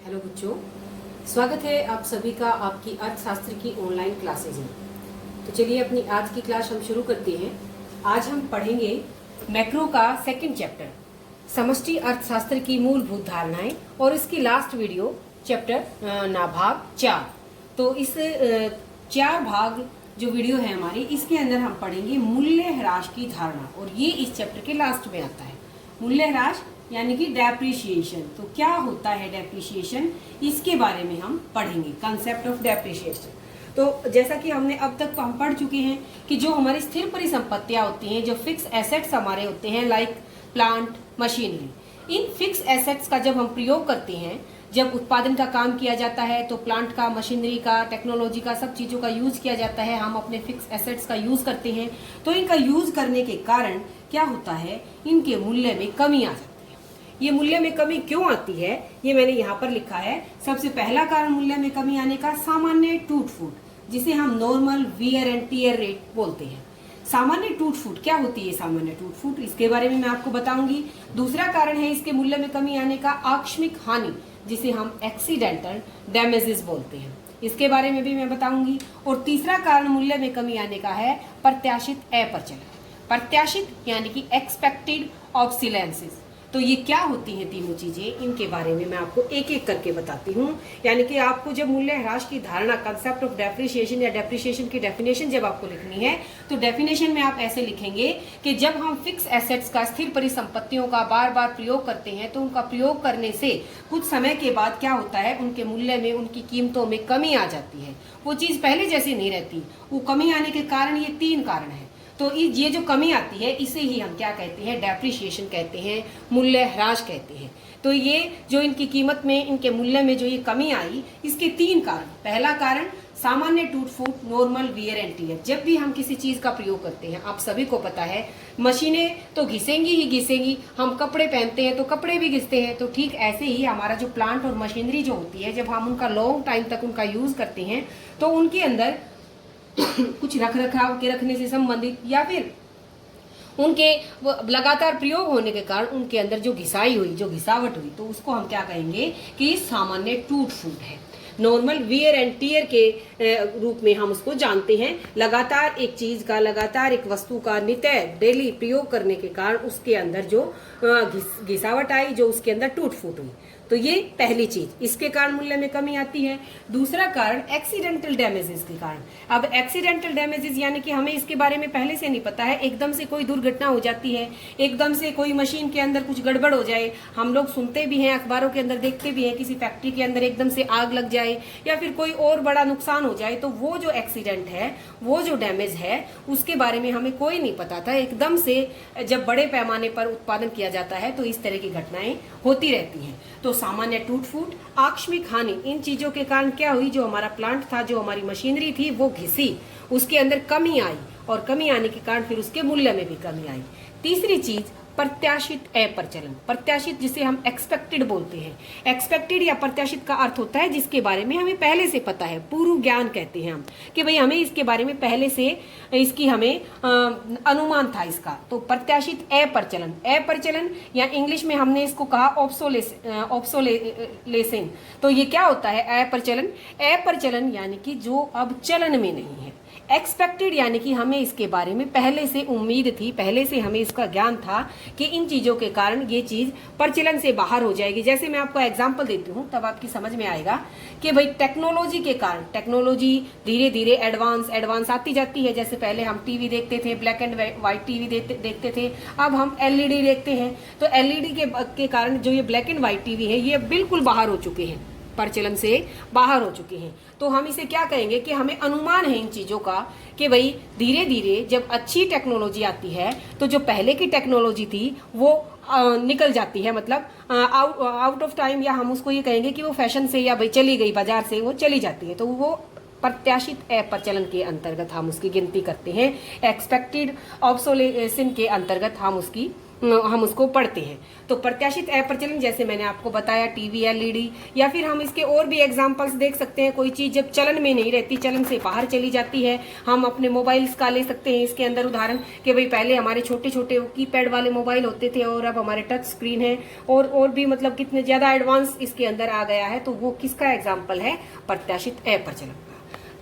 Hello बच्चों, स्वागत है आप सभी का आपकी अर्थशास्त्र की ऑनलाइन क्लासेज में। तो चलिए अपनी आज की क्लास हम शुरू करते हैं। आज हम पढ़ेंगे मैक्रो का सेकंड चैप्टर, समष्टि अर्थशास्त्र की मूलभूत धारणाएं, और इसकी लास्ट वीडियो चैप्टर भाग 4। तो इस 4 भाग जो वीडियो है हमारी, इसके अंदर हम पढ़ेंगे मूल्य ह्रास की धारणा, और ये इस चैप्टर के लास्ट में आता है। मूल्य ह्रास यानी कि डेप्रिसिएशन। तो क्या होता है डेप्रिसिएशन, इसके बारे में हम पढ़ेंगे, कंसेप्ट ऑफ डेप्रिसिएशन। तो जैसा कि हमने अब तक हम पढ़ चुके हैं कि जो हमारी स्थिर परिसंपत्तियां होती हैं, जो फिक्स एसेट्स हमारे होते हैं, like plant, machinery, in fix assets का जब हम प्रयोग करते हैं, जब उत्पादन का काम किया जाता है, तो प्लांट का, मशीनरी का, टेक्नोलॉजी का, सब चीज़ों का यूज किया जाता है। हम अपने फिक्स एसेट्स का यूज करते हैं। तो इनका यूज करने के कारण क्या होता है, इनके मूल्य में कमी आ जाती है। ये मूल्य में कमी क्यों आती है, ये मैंने यहाँ पर लिखा है। सबसे पहला कारण मूल्य में कमी आने का सामान्य टूट फूट, जिसे हम normal wear and tear rate बोलते हैं। सामान्य टूट फूट क्या होती है, सामान्य टूट फूट, इसके बारे में मैं आपको बताऊंगी। दूसरा कारण है इसके मूल्य में कमी आने का आकस्मिक हानि, जिसे हम एक्सीडेंटल डैमेजेस बोलते हैं, इसके बारे में भी मैं बताऊंगी। और तीसरा कारण मूल्य में कमी आने का है प्रत्याशित अप्रचलन। प्रत्याशित यानी कि एक्सपेक्टेड ऑब्सोलेंसेस। तो ये क्या होती हैं तीनों चीजें, इनके बारे में मैं आपको एक एक करके बताती हूँ। यानी कि आपको जब मूल्य ह्रास की धारणा, कंसेप्ट ऑफ डेप्रिसिएशन या डेप्रिसिएशन की डेफिनेशन जब आपको लिखनी है, तो डेफिनेशन में आप ऐसे लिखेंगे कि जब हम फिक्स एसेट्स का, स्थिर परिसंपत्तियों का बार बार प्रयोग करते हैं, तो उनका प्रयोग करने से कुछ समय के बाद क्या होता है, उनके मूल्य में, उनकी कीमतों में कमी आ जाती है। वो चीज पहले जैसी नहीं रहती। वो कमी आने के कारण, ये 3 कारण है। तो ये जो कमी आती है, इसे ही हम क्या कहते हैं, डेप्रिसिएशन कहते हैं, मूल्य ह्रास कहते हैं। तो ये जो इनकी कीमत में, इनके मूल्य में जो ये कमी आई, इसके 3 कारण। पहला कारण सामान्य टूट फूट, नॉर्मल वियर एंड टियर। जब भी हम किसी चीज का प्रयोग करते हैं, आप सभी को पता है, मशीनें तो घिसेंगी ही घिसेंगी। हम कपड़े पहनते हैं तो कपड़े भी घिसते हैं। तो ठीक ऐसे ही हमारा जो प्लांट और मशीनरी जो होती है, जब हम उनका लॉन्ग टाइम तक उनका यूज करते हैं, तो उनके अंदर कुछ रख रखाव के रखने से संबंधित, या फिर उनके लगातार प्रयोग होने के कारण उनके अंदर जो घिसाई हुई, जो घिसावट हुई, तो उसको हम क्या कहेंगे कि सामान्य टूट फूट है। नॉर्मल वियर एंड टियर के रूप में हम उसको जानते हैं। लगातार एक चीज का, लगातार एक वस्तु का नित्य डेली प्रयोग करने के कारण उसके अंदर जो घिसावट आई, जो उसके अंदर टूट फूट हुई। तो ये पहली चीज, इसके कारण मूल्य में कमी आती है। दूसरा कारण एक्सीडेंटल डैमेजेस के कारण। अब एक्सीडेंटल डैमेजेस यानी कि हमें इसके बारे में पहले से नहीं पता है, एकदम से कोई दुर्घटना हो जाती है, एकदम से कोई मशीन के अंदर कुछ गड़बड़ हो जाए। हम लोग सुनते भी हैं, अखबारों के अंदर देखते भी हैं, किसी फैक्ट्री के अंदर एकदम से आग लग जाए या फिर कोई और बड़ा नुकसान हो जाए, तो वो जो एक्सीडेंट है, वो जो डैमेज है, उसके बारे में हमें कोई नहीं पता था। एकदम से जब बड़े पैमाने पर उत्पादन किया जाता है, तो इस तरह की घटनाएं होती रहती हैं। तो सामान्य टूट फूट, आकस्मिक हानि, इन चीजों के कारण क्या हुई, जो हमारा प्लांट था, जो हमारी मशीनरी थी, वो घिसी, उसके अंदर कमी आई, और कमी आने के कारण फिर उसके मूल्य में भी कमी आई। तीसरी चीज प्रत्याशित अप्रचलन। प्रत्याशित जिसे हम एक्सपेक्टेड बोलते हैं। एक्सपेक्टेड या प्रत्याशित का अर्थ होता है जिसके बारे में हमें पहले से पता है, पूर्व ज्ञान कहते हैं हम, कि भाई हमें इसके बारे में पहले से इसकी हमें अनुमान था इसका। तो प्रत्याशित अप्रचलन, अप्रचलन या इंग्लिश में हमने इसको कहा ऑब्सोलेशन। तो ये क्या होता है अप्रचलन? अप्रचलन यानी कि जो अब चलन में नहीं है। एक्सपेक्टेड यानी कि हमें इसके बारे में पहले से उम्मीद थी, पहले से हमें इसका ज्ञान था कि इन चीजों के कारण ये चीज प्रचलन से बाहर हो जाएगी। जैसे मैं आपको एग्जांपल देती हूँ, तब आपकी समझ में आएगा कि भाई टेक्नोलॉजी के कारण, टेक्नोलॉजी धीरे धीरे एडवांस आती जाती है। जैसे पहले हम टीवी देखते थे, ब्लैक एंड व्हाइट टीवी देखते थे, अब हम एलईडी देखते हैं। तो एलईडी के कारण जो ये ब्लैक एंड व्हाइट टीवी है, ये बिल्कुल बाहर हो चुके हैं, प्रचलन से बाहर हो चुके हैं। तो हम इसे क्या कहेंगे कि हमें अनुमान है इन चीजों का कि भाई धीरे धीरे जब अच्छी टेक्नोलॉजी आती है, तो जो पहले की टेक्नोलॉजी थी वो निकल जाती है, मतलब आउट ऑफ टाइम, या हम उसको ये कहेंगे कि वो फैशन से, या भाई चली गई बाजार से, वो चली जाती है। तो वो प्रत्याशित अप्रचलन के अंतर्गत हम उसकी गिनती करते हैं। एक्सपेक्टेड ऑब्सोलेशन के अंतर्गत हम उसकी हम उसको पढ़ते हैं। तो प्रत्याशित अप्रचलन जैसे मैंने आपको बताया टीवी, एलईडी, या फिर हम इसके और भी एग्जांपल्स देख सकते हैं। कोई चीज़ जब चलन में नहीं रहती, चलन से बाहर चली जाती है, हम अपने मोबाइल्स का ले सकते हैं इसके अंदर उदाहरण कि भाई पहले हमारे छोटे छोटे कीपैड वाले मोबाइल होते थे और अब हमारे टच स्क्रीन है, और भी मतलब कितने ज़्यादा एडवांस इसके अंदर आ गया है। तो वो किसका एग्जाम्पल है? प्रत्याशित अप्रचलन।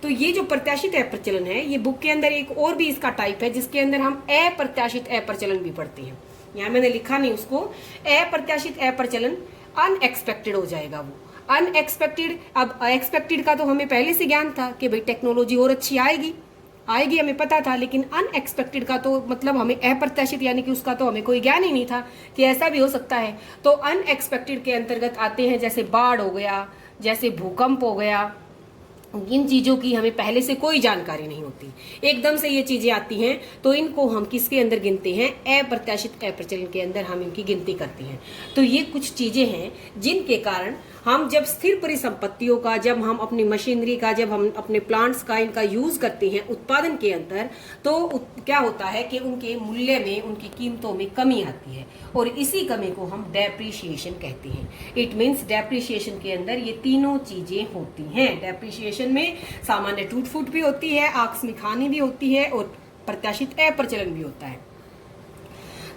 तो ये जो प्रत्याशित अप्रचलन है, ये बुक के अंदर एक और भी इसका टाइप है जिसके अंदर हम अप्रत्याशित अप्रचलन भी पढ़ते हैं। यहाँ मैंने लिखा नहीं उसको, अप्रत्याशित अप्रचलन अनएक्सपेक्टेड हो जाएगा वो। अनएक्सपेक्टेड, अब एक्सपेक्टेड का तो हमें पहले से ज्ञान था कि भाई टेक्नोलॉजी और अच्छी आएगी हमें पता था, लेकिन अनएक्सपेक्टेड का तो मतलब हमें अप्रत्याशित यानी कि उसका तो हमें कोई ज्ञान ही नहीं था कि ऐसा भी हो सकता है। तो अनएक्सपेक्टेड के अंतर्गत आते हैं जैसे बाढ़ हो गया, जैसे भूकंप हो गया। इन चीज़ों की हमें पहले से कोई जानकारी नहीं होती, एकदम से ये चीज़ें आती हैं, तो इनको हम किसके अंदर गिनते हैं? अप्रत्याशित अप्रचलन के अंदर हम इनकी गिनती करते हैं। तो ये कुछ चीज़ें हैं जिनके कारण हम जब स्थिर परिसंपत्तियों का, जब हम अपनी मशीनरी का, जब हम अपने प्लांट्स का इनका यूज़ करते हैं उत्पादन के अंदर, तो क्या होता है कि उनके मूल्य में, उनकी कीमतों में कमी आती है, और इसी कमी को हम डेप्रिसिएशन कहते हैं। इट मीन्स डेप्रिसिएशन के अंदर ये तीनों चीज़ें होती हैं। डेप्रिसिएशन में सामान्य टूट फूट भी होती है, आकस्मिक हानि भी होती है, और प्रत्याशित अप्रचलन भी होता है।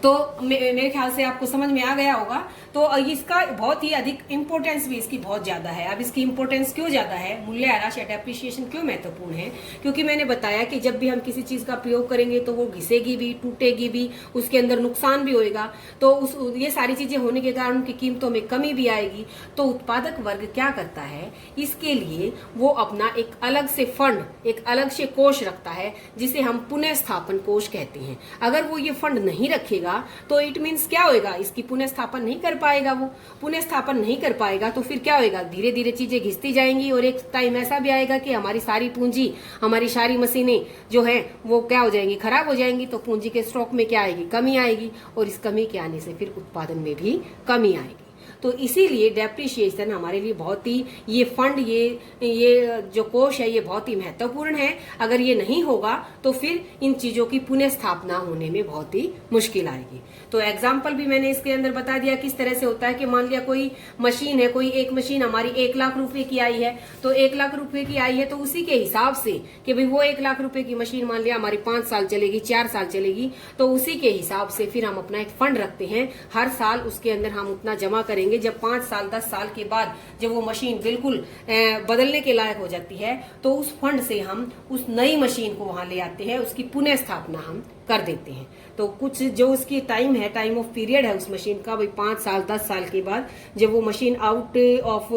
तो मेरे ख्याल से आपको समझ में आ गया होगा। तो इसका बहुत ही अधिक इंपॉर्टेंस भी इसकी बहुत ज़्यादा है। अब इसकी इंपॉर्टेंस क्यों ज़्यादा है, मूल्यह्रास या डेप्रिसिएशन क्यों महत्वपूर्ण है? क्योंकि मैंने बताया कि जब भी हम किसी चीज़ का प्रयोग करेंगे तो वो घिसेगी भी, टूटेगी भी, उसके अंदर नुकसान भी होएगा। तो ये सारी चीज़ें होने के कारण उनकी कीमतों में कमी भी आएगी। तो उत्पादक वर्ग क्या करता है, इसके लिए वो अपना एक अलग से फंड, एक अलग से कोष रखता है जिसे हम पुनः स्थापन कोष कहते हैं। अगर वो ये फंड नहीं रखेगा तो इट मीन्स क्या होएगा, इसकी पुनः स्थापन नहीं कर पाएगा। वो पुनः स्थापन नहीं कर पाएगा तो फिर क्या होएगा, धीरे धीरे चीजें घिसती जाएंगी, और एक टाइम ऐसा भी आएगा कि हमारी सारी पूंजी, हमारी सारी मशीनें जो है वो क्या हो जाएंगी, खराब हो जाएंगी। तो पूंजी के स्टॉक में क्या आएगी, कमी आएगी, और इस कमी के आने से फिर उत्पादन में भी कमी आएगी। तो इसीलिए डेप्रिसिएशन हमारे लिए बहुत ही, ये फंड, ये जो कोष है, ये बहुत ही महत्वपूर्ण है। अगर ये नहीं होगा तो फिर इन चीज़ों की पुनः स्थापना होने में बहुत ही मुश्किल आएगी। तो एग्जाम्पल भी मैंने इसके अंदर बता दिया किस तरह से होता है कि मान लिया कोई मशीन है, कोई एक मशीन हमारी 1 लाख रुपए की आई है, तो 1 लाख रुपए की आई है, तो उसी के हिसाब से कि भाई वो 1 लाख रुपए की मशीन मान लिया हमारी 5 साल चलेगी, 4 साल चलेगी, तो उसी के हिसाब से फिर हम अपना एक फंड रखते हैं। हर साल उसके अंदर हम उतना जमा करेंगे। जब 5 साल 10 साल के बाद जब वो मशीन बिल्कुल बदलने के लायक हो जाती है, तो उस फंड से हम उस नई मशीन को वहां ले आते हैं, उसकी पुनः स्थापना हम कर देते हैं। तो कुछ जो उसकी टाइम है, टाइम ऑफ पीरियड है उस मशीन का, भाई 5 साल 10 साल के बाद जब वो मशीन आउट ऑफ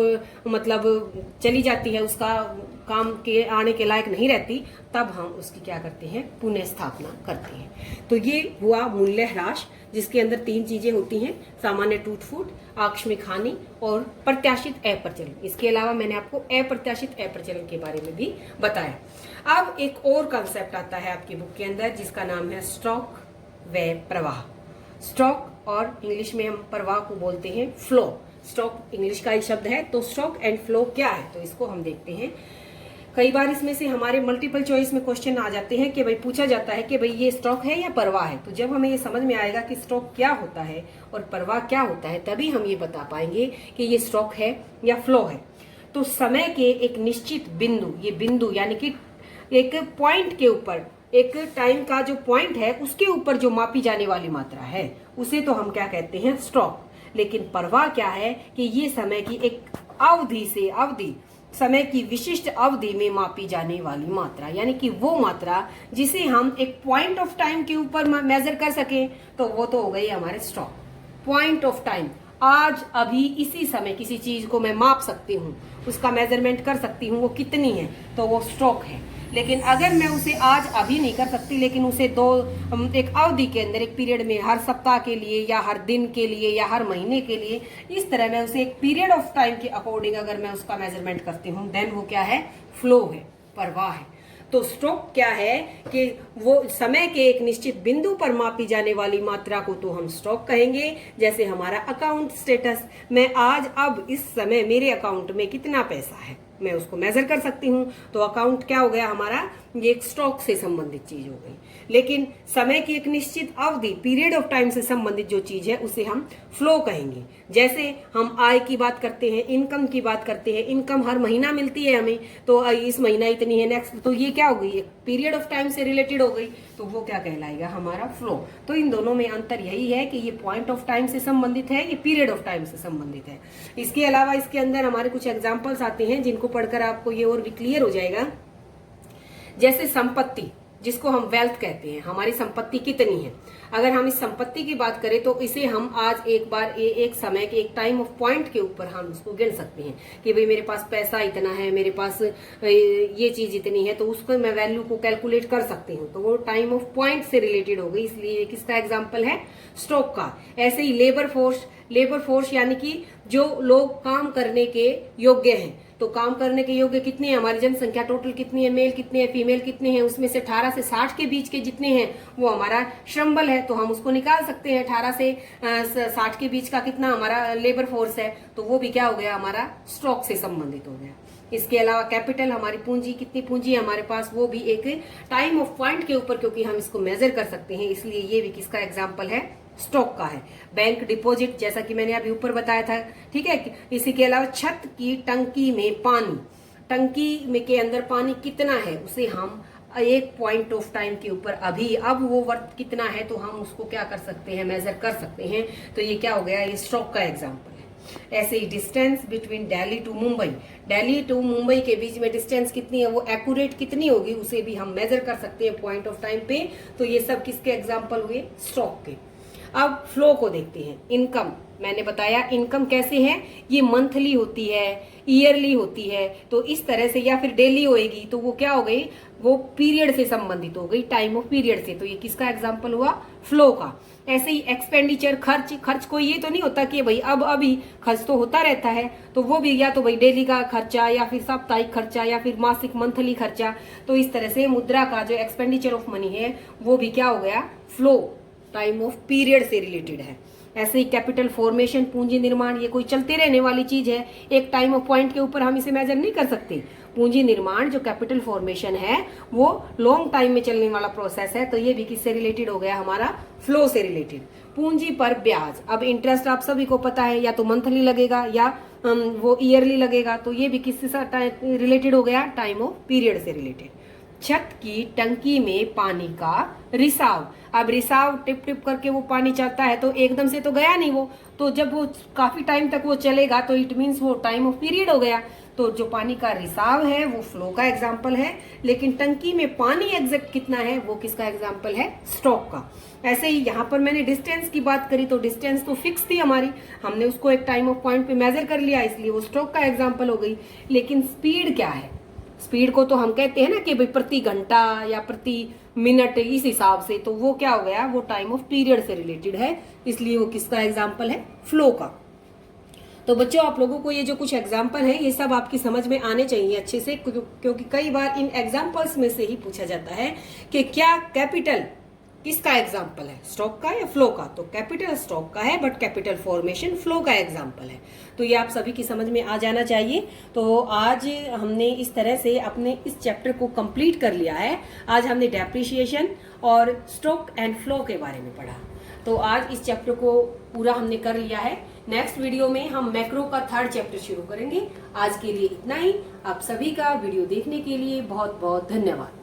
मतलब चली जाती है, उसका काम के आने के लायक नहीं रहती, तब हम उसकी क्या करते हैं, पुनः स्थापना करते हैं। तो ये हुआ मूल्यह्रास, जिसके अंदर 3 चीजें होती हैं, सामान्य टूट फूट, आकस्मिक हानि और प्रत्याशित अप्रचलन। इसके अलावा मैंने आपको अप्रत्याशित अप्रचलन के बारे में भी बताया। अब एक और कंसेप्ट आता है आपकी बुक के अंदर जिसका नाम है स्टॉक व प्रवाह। स्टॉक और इंग्लिश में हम प्रवाह को बोलते हैं फ्लो। स्टॉक इंग्लिश का ही शब्द है, तो स्टॉक एंड फ्लो क्या है, तो इसको हम देखते हैं। कई बार इसमें से हमारे मल्टीपल चॉइस में क्वेश्चन आ जाते हैं कि भाई पूछा जाता है कि भाई ये स्टॉक है या प्रवाह है। तो जब हमें ये समझ में आएगा कि स्टॉक क्या होता है और प्रवाह क्या होता है, तभी हम ये बता पाएंगे कि ये स्टॉक है या फ्लो है। तो समय के एक निश्चित बिंदु, ये बिंदु यानी कि एक पॉइंट के ऊपर, एक टाइम का जो पॉइंट है उसके ऊपर जो मापी जाने वाली मात्रा है, उसे तो हम क्या कहते हैं, स्टॉक। लेकिन प्रवाह क्या है कि ये समय की एक अवधि से अवधि, समय की विशिष्ट अवधि में मापी जाने वाली मात्रा, यानी कि वो मात्रा जिसे हम एक पॉइंट ऑफ टाइम के ऊपर मेजर कर सकें, तो वो तो हो गई हमारे स्टॉक। पॉइंट ऑफ टाइम, आज अभी इसी समय किसी चीज को मैं माप सकती हूँ, उसका मेजरमेंट कर सकती हूँ, वो कितनी है, तो वो स्टॉक है। लेकिन अगर मैं उसे आज अभी नहीं कर सकती, लेकिन उसे एक अवधि के अंदर, एक पीरियड में, हर सप्ताह के लिए या हर दिन के लिए या हर महीने के लिए, इस तरह मैं उसे एक पीरियड ऑफ टाइम के अकॉर्डिंग अगर मैं उसका मेजरमेंट करती हूँ, देन वो क्या है, फ्लो है, प्रवाह है। तो स्टॉक क्या है कि वो समय के एक निश्चित बिंदु पर मापी जाने वाली मात्रा को तो हम स्टॉक कहेंगे। जैसे हमारा अकाउंट स्टेटस, मैं आज अब इस समय मेरे अकाउंट में कितना पैसा है, मैं उसको मेजर कर सकती हूँ, तो अकाउंट क्या हो गया हमारा, ये एक स्टॉक से संबंधित चीज हो गई। लेकिन समय की एक निश्चित अवधि, पीरियड ऑफ टाइम से संबंधित जो चीज है उसे हम फ्लो कहेंगे। जैसे हम आय की बात करते हैं, इनकम की बात करते हैं, इनकम हर महीना मिलती है हमें, तो इस महीना इतनी है, नेक्स्ट, तो ये क्या हो गई, एक पीरियड ऑफ टाइम से रिलेटेड हो गई, तो वो क्या कहलाएगा, हमारा फ्लो। तो इन दोनों में अंतर यही है कि ये पॉइंट ऑफ टाइम से संबंधित है, ये पीरियड ऑफ टाइम से संबंधित है। इसके अलावा इसके अंदर हमारे कुछ एग्जाम्पल्स आते हैं जिनको पढ़कर आपको ये और भी क्लियर हो जाएगा। जैसे संपत्ति, जिसको हम वेल्थ कहते हैं, हमारी संपत्ति कितनी है। अगर हम इस संपत्ति की बात करें तो इसे हम आज एक बार एक समय के, एक टाइम ऑफ पॉइंट के ऊपर हम इसको गिन सकते हैं कि भाई मेरे पास पैसा इतना है, मेरे पास ये चीज इतनी है, तो उसको मैं वैल्यू को कैलकुलेट कर सकती हूँ, तो वो टाइम ऑफ पॉइंट से रिलेटेड हो गई, इसलिए किसका एग्जाम्पल है, स्टॉक का। ऐसे ही लेबर फोर्स यानी कि जो लोग काम करने के योग्य हैं, तो काम करने के योग्य कितने हैं, हमारी जनसंख्या टोटल कितनी है, मेल कितने हैं, फीमेल कितने हैं, उसमें से 18 से 60 के बीच के जितने हैं वो हमारा श्रम बल है, तो हम उसको निकाल सकते हैं। 18 से 60 के बीच का कितना हमारा लेबर फोर्स है, तो वो भी क्या हो गया, हमारा स्टॉक से संबंधित हो गया। इसके अलावा कैपिटल, हमारी पूंजी, कितनी पूंजी है हमारे पास, वो भी एक टाइम ऑफ पॉइंट के ऊपर, क्योंकि हम इसको मेजर कर सकते हैं, इसलिए ये भी किसका एग्जाम्पल है, स्टॉक का है। बैंक डिपॉजिट, जैसा कि मैंने अभी ऊपर बताया था, ठीक है। इसी के अलावा छत की टंकी में पानी, टंकी में के अंदर पानी कितना है, उसे हम एक पॉइंट ऑफ टाइम के ऊपर अभी, अब वो वर्थ कितना है, तो हम उसको क्या कर सकते हैं, मेजर कर सकते हैं, तो ये क्या हो गया, ये स्टॉक का एग्जाम्पल है। ऐसे ही distance between Delhi to Mumbai, Delhi to Mumbai के बीच में डिस्टेंस कितनी है, वो एक्यूरेट कितनी होगी, उसे भी हम मेजर कर सकते हैं पॉइंट ऑफ टाइम पे। तो ये सब किसके एग्जाम्पल हुए, स्टॉक के। अब फ्लो को देखते हैं। इनकम, मैंने बताया इनकम कैसे है, ये मंथली होती है, ईयरली होती है, तो इस तरह से, या फिर डेली होएगी, तो वो क्या हो गई, वो पीरियड से संबंधित हो गई, टाइम ऑफ पीरियड से, तो ये किसका एग्जाम्पल हुआ, फ्लो का। ऐसे ही एक्सपेंडिचर, खर्च कोई ये तो नहीं होता कि भाई अब अभी खर्च तो होता रहता है, तो वो भी या तो भाई डेली का खर्चा, या फिर साप्ताहिक खर्चा, या फिर मासिक मंथली खर्चा, तो इस तरह से मुद्रा का जो एक्सपेंडिचर ऑफ मनी है वो भी क्या हो गया, फ्लो, टाइम ऑफ पीरियड से रिलेटेड है। ऐसे ही कैपिटल फॉर्मेशन, पूंजी निर्माण, ये कोई चलते रहने वाली चीज है, एक टाइम ऑफ पॉइंट के ऊपर हम इसे मेजर नहीं कर सकते। पूंजी निर्माण जो कैपिटल फॉर्मेशन है वो लॉन्ग टाइम में चलने वाला प्रोसेस है, तो ये भी किससे रिलेटेड हो गया, हमारा फ्लो से रिलेटेड। पूंजी पर ब्याज, अब इंटरेस्ट आप सभी को पता है, या तो मंथली लगेगा या वो ईयरली लगेगा, तो ये भी किससे रिलेटेड हो गया, टाइम ऑफ पीरियड से रिलेटेड। छत की टंकी में पानी का रिसाव, अब रिसाव टिप टिप करके वो पानी चलता है, तो एकदम से तो गया नहीं वो, तो जब वो काफी टाइम तक वो चलेगा तो इट मीन्स वो टाइम ऑफ पीरियड हो गया, तो जो पानी का रिसाव है वो फ्लो का एग्जाम्पल है। लेकिन टंकी में पानी एग्जैक्ट कितना है वो किसका एग्जाम्पल है, स्टॉक का। ऐसे ही यहाँ पर मैंने डिस्टेंस की बात करी, तो डिस्टेंस तो फिक्स थी हमारी, हमने उसको एक टाइम ऑफ पॉइंट पे मेजर कर लिया, इसलिए वो स्टॉक का एग्जाम्पल हो गई। लेकिन स्पीड क्या है, स्पीड को तो हम कहते हैं ना कि भाई प्रति घंटा या प्रति मिनट, इस हिसाब से, तो वो क्या हो गया, वो टाइम ऑफ पीरियड से रिलेटेड है, इसलिए वो किसका एग्जाम्पल है, फ्लो का। तो बच्चों, आप लोगों को ये जो कुछ एग्जाम्पल है ये सब आपकी समझ में आने चाहिए अच्छे से, क्योंकि कई बार इन एग्जाम्पल्स में से ही पूछा जाता है कि क्या कैपिटल किसका एग्जाम्पल है, स्टॉक का या फ्लो का। तो कैपिटल स्टॉक का है, बट कैपिटल फॉर्मेशन फ्लो का एग्जाम्पल है। तो ये आप सभी की समझ में आ जाना चाहिए। तो आज हमने इस तरह से अपने इस चैप्टर को कंप्लीट कर लिया है। आज हमने डेप्रिसिएशन और स्टॉक एंड फ्लो के बारे में पढ़ा। तो आज इस चैप्टर को पूरा हमने कर लिया है। नेक्स्ट वीडियो में हम मैक्रो का 3rd चैप्टर शुरू करेंगे। आज के लिए इतना ही। आप सभी का वीडियो देखने के लिए बहुत बहुत धन्यवाद।